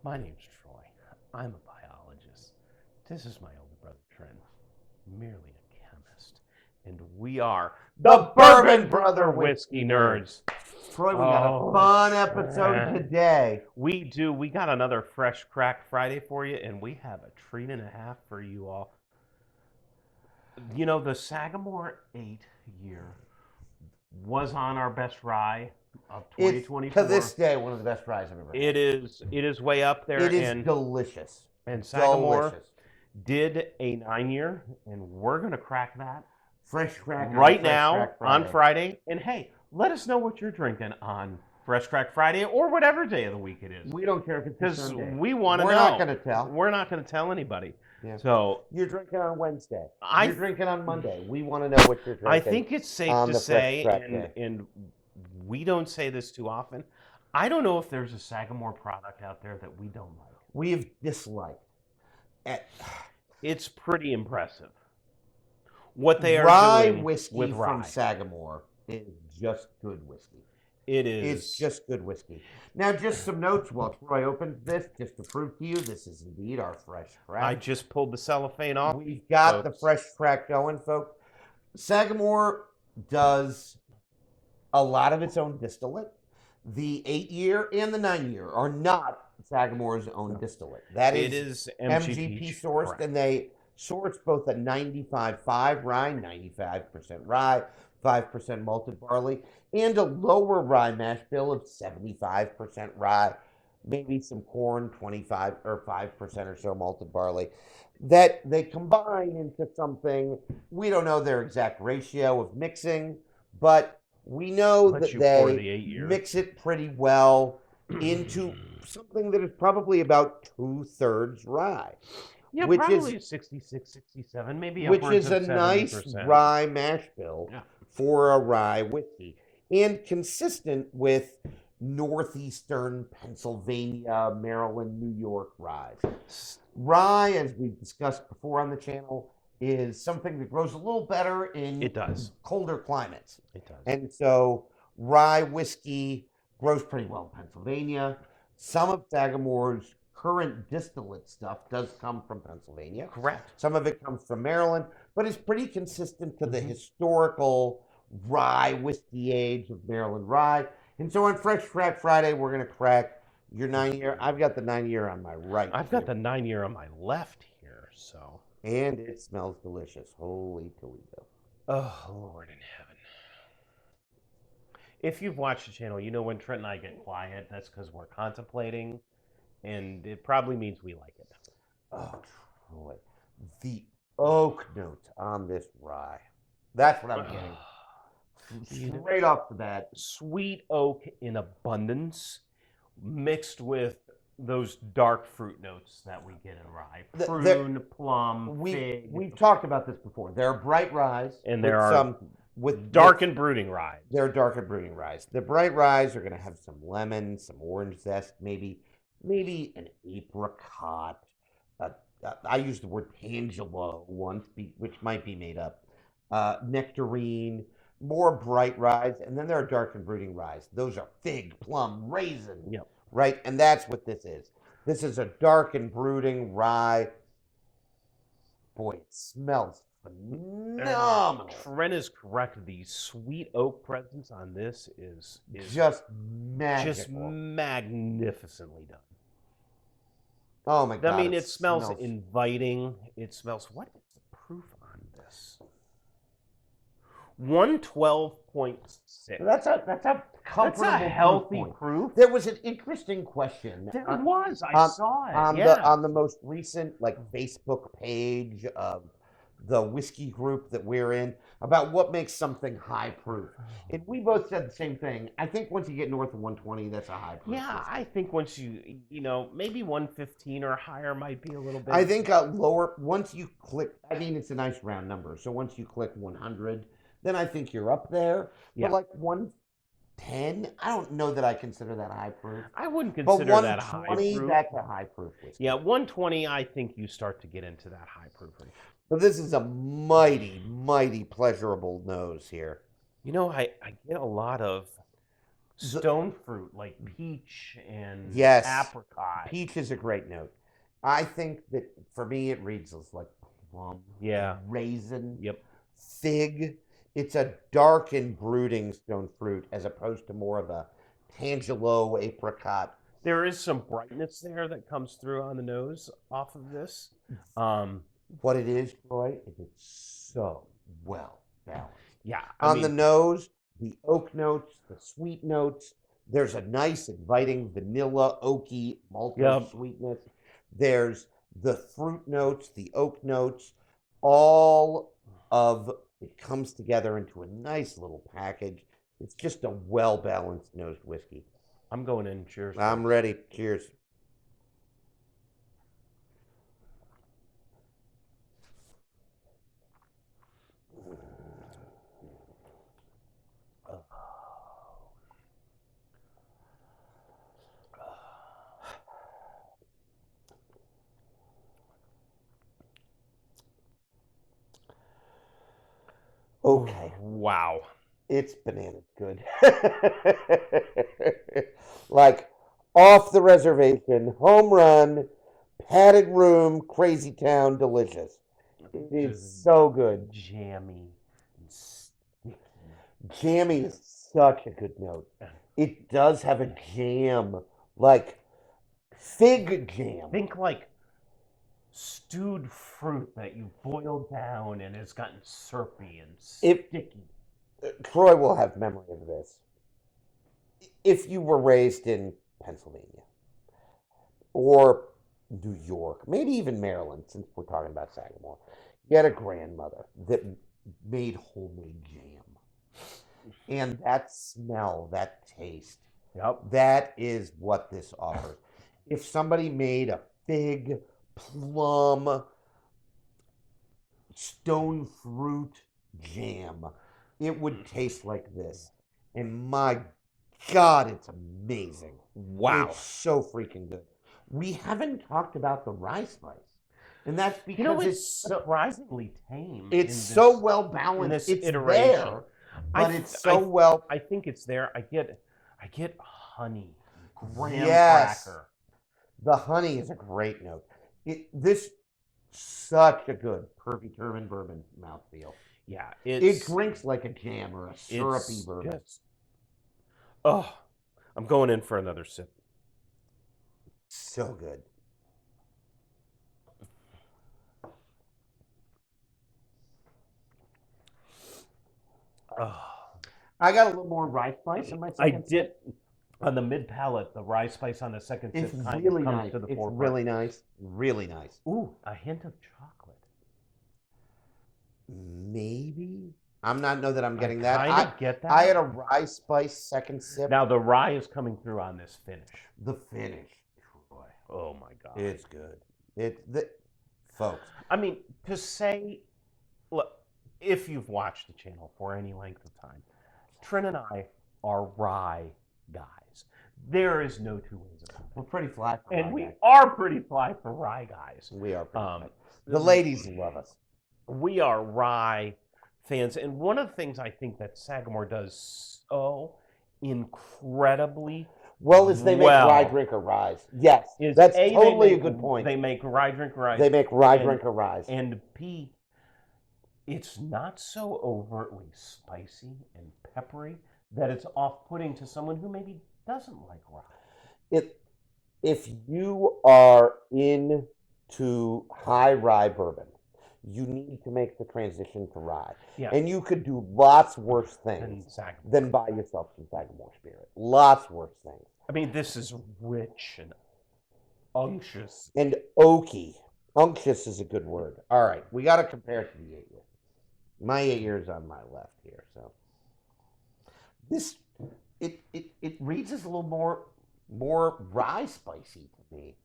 My name's Troy. I'm a biologist. This is my older brother Trent, merely a chemist. And we are the Bourbon Brother Whiskey Nerds. Troy, we got a fun episode today. We do. We got another Fresh Crack Friday for you, and we have a treat and a half for you all. You know, the Sagamore 8-year was on our best rye of 2024. It's, to this day, one of the best ryes I've ever had. It is way up there. It is delicious. And Sagamore did a 9-year, and we're going to crack that. Fresh Crack right now on Friday. And hey, let us know what you're drinking on Fresh Crack Friday or whatever day of the week it is. We don't care if it's Sunday. We want to know. We're not going to tell. We're not going to tell anybody. Yeah. So you're drinking on Wednesday. You're drinking on Monday. We want to know what you're drinking. I think it's safe to say, and we don't say this too often, I don't know if there's a Sagamore product out there that we don't like. We've disliked. It's pretty impressive what they are doing whiskey with rye. From Sagamore is just good whiskey. It is. It's just good whiskey. Now, just some notes while Troy opens this, just to prove to you, this is indeed our Fresh Crack. I just pulled the cellophane off. We've got the Fresh Crack going, folks. Sagamore does a lot of its own distillate. The 8-year and the 9-year are not Sagamore's own distillate. That is MGP sourced, correct. And they source both a 95.5 rye, 95% rye, 5% malted barley, and a lower rye mash bill of 75% rye, maybe some corn, 25 or 5% or so malted barley, that they combine into something. We don't know their exact ratio of mixing, but we know that they mix it pretty well into something that is probably about 2/3 rye. Yeah, which probably is 66, 67, maybe which upwards is a of 70%. Nice rye mash bill for a rye whiskey, and consistent with northeastern Pennsylvania, Maryland, New York ryes. Rye, as we've discussed before on the channel, is something that grows a little better in colder climates. It does. And so rye whiskey grows pretty well in Pennsylvania. Some of Sagamore's current distillate stuff does come from Pennsylvania. Correct. Some of it comes from Maryland, but it's pretty consistent to the historical rye whiskey age of Maryland rye. And so on Fresh Crack Friday, we're going to crack your 9-year. I've got the 9-year on my right. I've got the 9-year on my left here, so. And it smells delicious. Holy Toledo. Oh, Lord in heaven. If you've watched the channel, you know when Trent and I get quiet, that's because we're contemplating, and it probably means we like it. Oh, Troy. The oak notes on this rye. That's what I'm getting. Straight off the bat. Sweet oak in abundance, mixed with those dark fruit notes that we get in rye. Prune, plum, fig. We've talked about this before. There are bright ryes. And there are some with dark and brooding ryes. There are dark and brooding ryes. The bright ryes are going to have some lemon, some orange zest, maybe an apricot. I used the word tangelo once, which might be made up. Nectarine, more bright ryes. And then there are dark and brooding ryes. Those are fig, plum, raisin. Yep. Right? And that's what this is. This is a dark and brooding rye. Boy, it smells phenomenal. Trent is correct. The sweet oak presence on this is just magical. Just magnificently done. Oh my God. I mean, it smells inviting. It smells, what is the proof on this? 112.6. That's a comfortable, that's a healthy proof. There was an interesting question. There was. I saw it. On the most recent Facebook page of the whiskey group that we're in about what makes something high proof. And we both said the same thing. I think once you get north of 120, that's a high proof. Yeah, whiskey. I think once maybe 115 or higher might be a little bit. I think lower, once you click, I mean, it's a nice round number. So once you click 100, then I think you're up there. Yeah. But like 110, I don't know that I consider that high proof. I wouldn't consider that high proof. 120, that's a high proof whiskey. Yeah, 120, I think you start to get into that high proof. But this is a mighty, mighty pleasurable nose here. You know, I get a lot of stone fruit like peach and Yes. apricot. Peach is a great note. I think that for me it reads as like plum, Yeah. raisin, Yep. fig. It's a dark and brooding stone fruit as opposed to more of a tangelo apricot. There is some brightness there that comes through on the nose off of this. What it is, Troy, is it's so well balanced. Yeah. On the nose, the oak notes, the sweet notes. There's a nice, inviting vanilla, oaky, malty sweetness. There's the fruit notes, the oak notes. All of it comes together into a nice little package. It's just a well-balanced nosed whiskey. I'm going in. Cheers. I'm ready. Cheers. Okay. Wow. It's bananas good. Like off the reservation, home run, padded room, crazy town, delicious. It is so good. Jammy. Jammy is such a good note. It does have a jam, like fig jam. Think like stewed fruit that you boiled down and it's gotten syrupy and sticky. Troy will have memory of this. If you were raised in Pennsylvania or New York, maybe even Maryland, since we're talking about Sagamore, you had a grandmother that made homemade jam. And that smell, that taste, that is what this offers. If somebody made a fig, plum, stone fruit jam, it would taste like this. And my God, it's amazing. Wow. It's so freaking good. We haven't talked about the rye spice. And that's because it's surprisingly tame. It's so well balanced. It's iteration. There, but it's so well. I think it's there. I get honey, graham cracker. The honey is a great note. This such a good Pervy Turban bourbon mouthfeel. Yeah, it drinks like a jam or a syrupy bourbon. I'm going in for another sip. So good. I got a little more rye spice in my second sip. On the mid palate, the rye spice on the second sip kind of comes nice. to the It's forefront. really nice. Really nice. Ooh, a hint of chocolate. Maybe. I'm not know that I'm getting that. I get that. I had a rye spice second sip. Now the rye is coming through on this finish. The finish, Troy. Oh my God. It's good. Folks. I mean, to say, look, if you've watched the channel for any length of time, Trin and I are rye guys. There is no two ways about it. We're pretty fly for and rye we guys. are pretty fly for rye guys. We are pretty fly. The ladies love us. We are rye fans. And one of the things I think that Sagamore does so incredibly is they make rye drinker ryes. Yes, that's totally a good point. They make rye drinker ryes. They make rye drinker ryes. And B, it's not so overtly spicy and peppery that it's off-putting to someone who maybe doesn't like rye. If you are into high rye bourbon, you need to make the transition to rye. Yeah. And you could do lots worse things than buy yourself some Sagamore Spirit. Lots worse things. I mean, this is rich and unctuous. And oaky. Unctuous is a good word. All right, we got to compare it to the 8-year. My 8-year is on my left here, so. This, it reads as a little more rye spicy to me.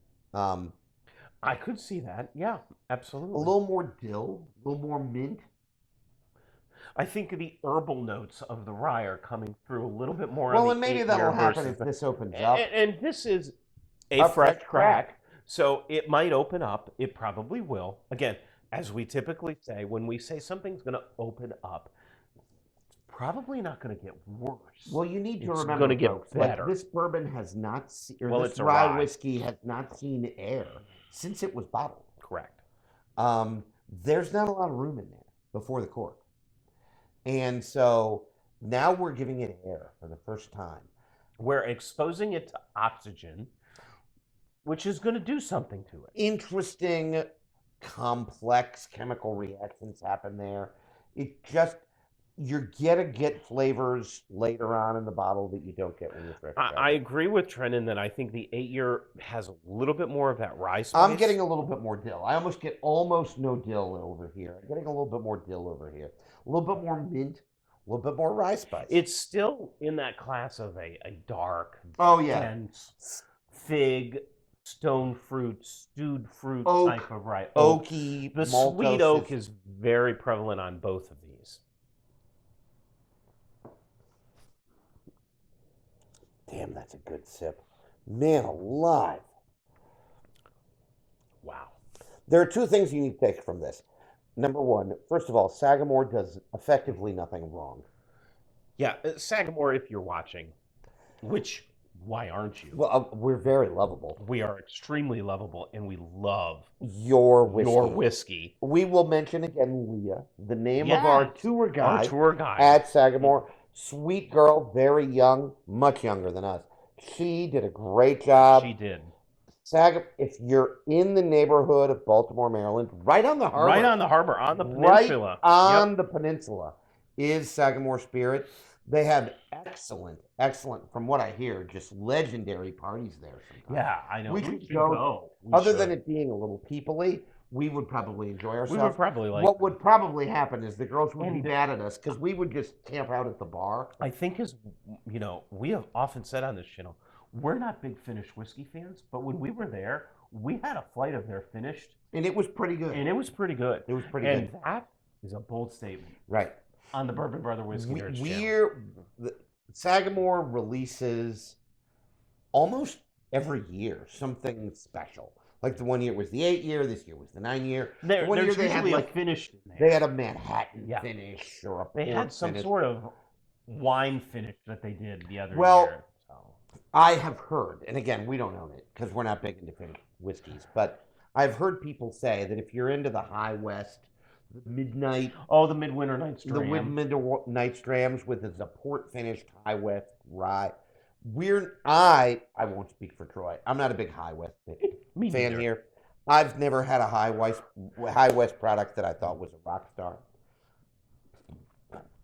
I could see that. Yeah, absolutely. A little more dill, a little more mint. I think the herbal notes of the rye are coming through a little bit more. Well, and maybe that'll happen if this opens up. And this is a fresh crack, so it might open up. It probably will. Again, as we typically say, when we say something's going to open up, it's probably not going to get worse. Well, you need to It's remember, gonna get folks, better. like this bourbon has not seen, or Well, this it's a rye rye. whiskey has not seen air since it was bottled. Correct. There's not a lot of room in there before the cork. And so now we're giving it air for the first time. We're exposing it to oxygen, which is going to do something to it. Interesting, complex chemical reactions happen there. It just, you're gonna get flavors later on in the bottle that you don't get when you're fresh. I agree with Trenton that I think the 8-year has a little bit more of that rye spice. I'm getting a little bit more dill. I almost get almost no dill over here. I'm getting a little bit more dill over here. A little bit more mint, a little bit more rye spice. It's still in that class of a dark, dense fig, stone fruit, stewed fruit Oak, type of rye. Oaky, The sweet oak is very prevalent on both of these. Damn, that's a good sip. Man alive. Wow. There are two things you need to take from this. Number one, first of all, Sagamore does effectively nothing wrong. Yeah, Sagamore, if you're watching, which, why aren't you? Well, we're very lovable. We are extremely lovable, and we love your whiskey. We will mention again Leah, the name of our tour guide at Sagamore. Sweet girl, very young, much younger than us. She did a great job. She did. If you're in the neighborhood of Baltimore, Maryland, right on the harbor. Right on the harbor, on the peninsula. Right on the peninsula is Sagamore Spirit. They have excellent, from what I hear, just legendary parties there sometimes. Yeah, I know. We should go. Other than it being a little people-y, we would probably enjoy ourselves. We would probably like what would probably happen is the girls would be mad at us because we would just camp out at the bar. I think we have often said on this channel, we're not big finished whiskey fans, but when we were there, we had a flight of their finished. And it was pretty good. And that is a bold statement. Right. On the Bourbon Brother Whiskey Nerds channel. Sagamore releases almost every year something special. Like the one year was the 8-year, this year was the 9-year. One year they had like finished in there. They had a Manhattan finish or a They had some sort of wine finish that they did the other year. Well, I have heard, and again, we don't own it because we're not big into finished whiskeys, but I've heard people say that if you're into the High West, the midnight... Oh, the Midwinter Night Stram. The Midwinter Night Strams with a port finished High West rye. I won't speak for Troy. I'm not a big High West fan here. I've never had a High West product that I thought was a rock star.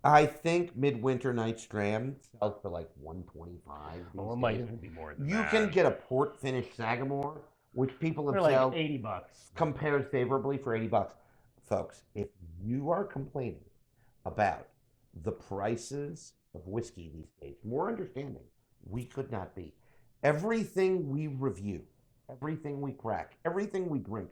I think Midwinter Night Stram sells for like $125. Well, it might even be more than that. You can get a port finished Sagamore, which people have like sold $80. Compares favorably for $80. Folks, if you are complaining about the prices of whiskey these days, more understanding, we could not be. Everything we review, everything we crack, everything we drink,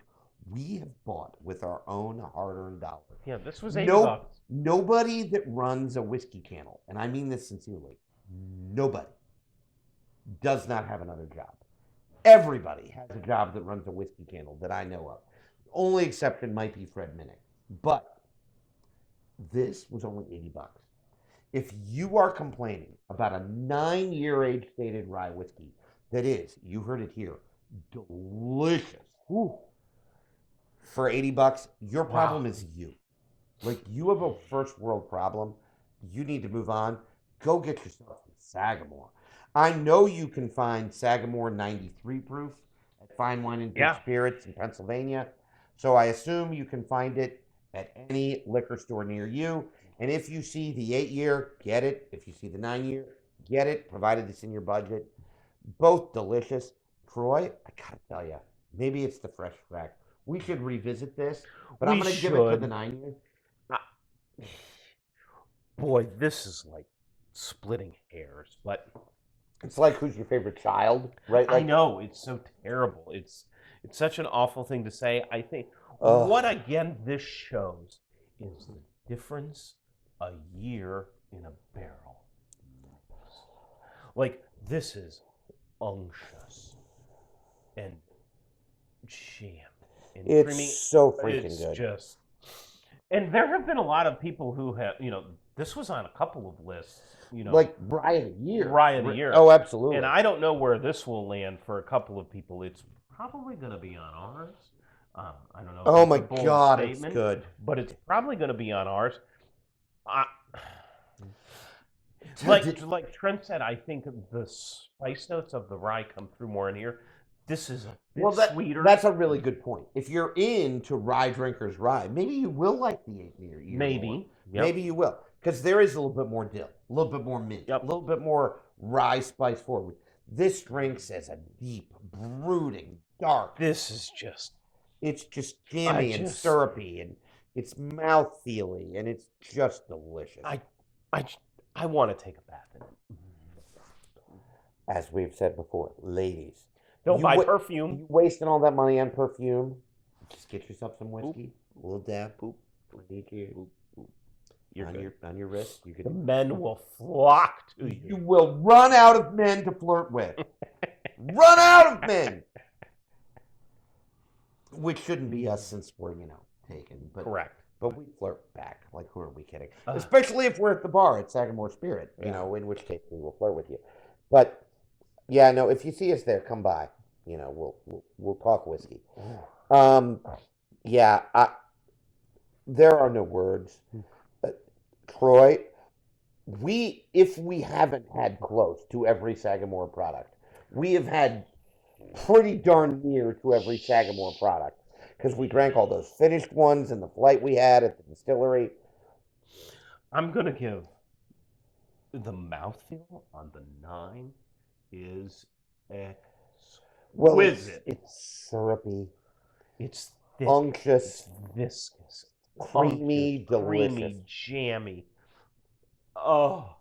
we have bought with our own hard-earned dollars. Yeah, this was $80. Nobody that runs a whiskey kennel, and I mean this sincerely, nobody does not have another job. Everybody has a job that runs a whiskey kennel that I know of. The only exception might be Fred Minnick. But this was only $80. If you are complaining about a 9-year age-stated rye whiskey that is, you heard it here, delicious. Woo. For $80, your problem is you. Like, you have a first world problem. You need to move on. Go get yourself some Sagamore. I know you can find Sagamore 93 proof at Fine Wine and Good Spirits in Pennsylvania. So I assume you can find it at any liquor store near you. And if you see the 8-year, get it. If you see the 9-year, get it, provided it's in your budget. Both delicious. Troy, I gotta tell you, maybe it's the fresh crack. We should revisit this, but I'm going to give it to the 9-year. Boy, this is like splitting hairs, but it's like who's your favorite child, right? Like, I know, it's so terrible. It's such an awful thing to say. I think what again this shows is the difference a year in a barrel. Like, this is unctuous and jam. It's so freaking good. And there have been a lot of people who have, This was on a couple of lists, Like Rye of the Year. Rye of the Year. Oh, absolutely. And I don't know where this will land for a couple of people. It's probably going to be on ours. I don't know. Oh If my it's a bold God, statement, it's good. but it's probably going to be on ours. Like Trent said, I think the spice notes of the rye come through more in here. This is a bit sweeter. That's a really good point. If you're into rye drinkers rye, maybe you will like the 8-year. Maybe. Yep. Maybe you will. Because there is a little bit more dill, a little bit more mint, a little bit more rye spice forward. This drinks as a deep, brooding, dark. This is just... It's just jammy and syrupy, and it's mouthfeely, and it's just delicious. I want to take a bath in it. As we've said before, ladies, don't buy perfume. You wasting all that money on perfume? Just get yourself some whiskey, a little dab, on your wrist. The men will flock to you. You will run out of men to flirt with. Run out of men. Which shouldn't be us, since we're taken. But correct. But we flirt back. Like, who are we kidding? Especially if we're at the bar at Sagamore Spirit, in which case we will flirt with you. But yeah, no, if you see us there, come by. We'll talk whiskey. Yeah, there are no words. Troy, if we haven't had close to every Sagamore product, we have had pretty darn near to every Sagamore product. Because we drank all those finished ones and the flight we had at the distillery. I'm going to give the mouthfeel on the 9 is exquisite. It's syrupy. It's thick. Unctuous. It's viscous. Creamy, delicious. Creamy, jammy. Oh.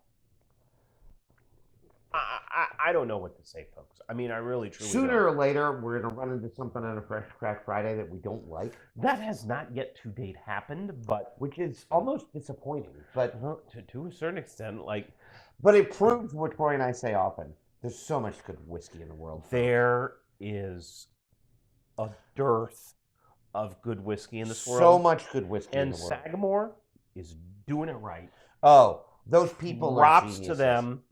I don't know what to say, folks. I mean, I really, truly Sooner don't. or later, we're going to run into something on a Fresh Crack Friday that we don't like. That has not yet to date happened, but... Which is almost disappointing. But to a certain extent, like... But it proves what Troy and I say often. There's so much good whiskey in the world. There is a dearth of good whiskey in this world. So much good whiskey in and the world. And Sagamore is doing it right. Oh, those people are Props geniuses. to them.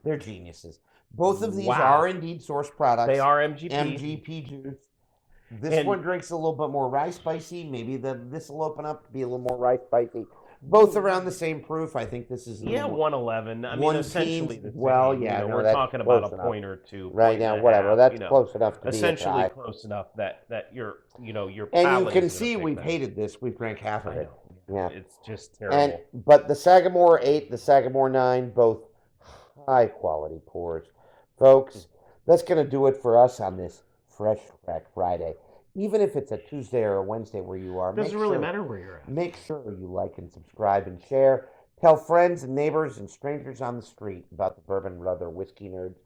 They're geniuses. Both of these are indeed source products. They are MGP. MGP juice. This one drinks a little bit more rye spicy. Maybe this will open up to be a little more rye spicy. Both around the same proof. I think this is 111. I mean, essentially the same. We're talking about a point or two. Right now, whatever. That's close enough to essentially be close enough that your and you can see we've hated this. We've drank half of it. Yeah, it's just terrible. But the Sagamore 8, the Sagamore 9, both high quality pours. Folks, that's going to do it for us on this Fresh Crack Friday. Even if it's a Tuesday or a Wednesday where you are. Doesn't really matter where you're at. Make sure you like and subscribe and share. Tell friends and neighbors and strangers on the street about the Bourbon and Other Whiskey Nerds.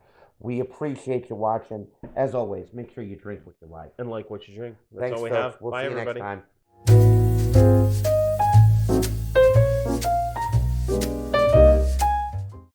We appreciate you watching. As always, make sure you drink what you like. And like what you drink. That's Thanks, all we folks. have. We'll Bye, see you everybody. next time.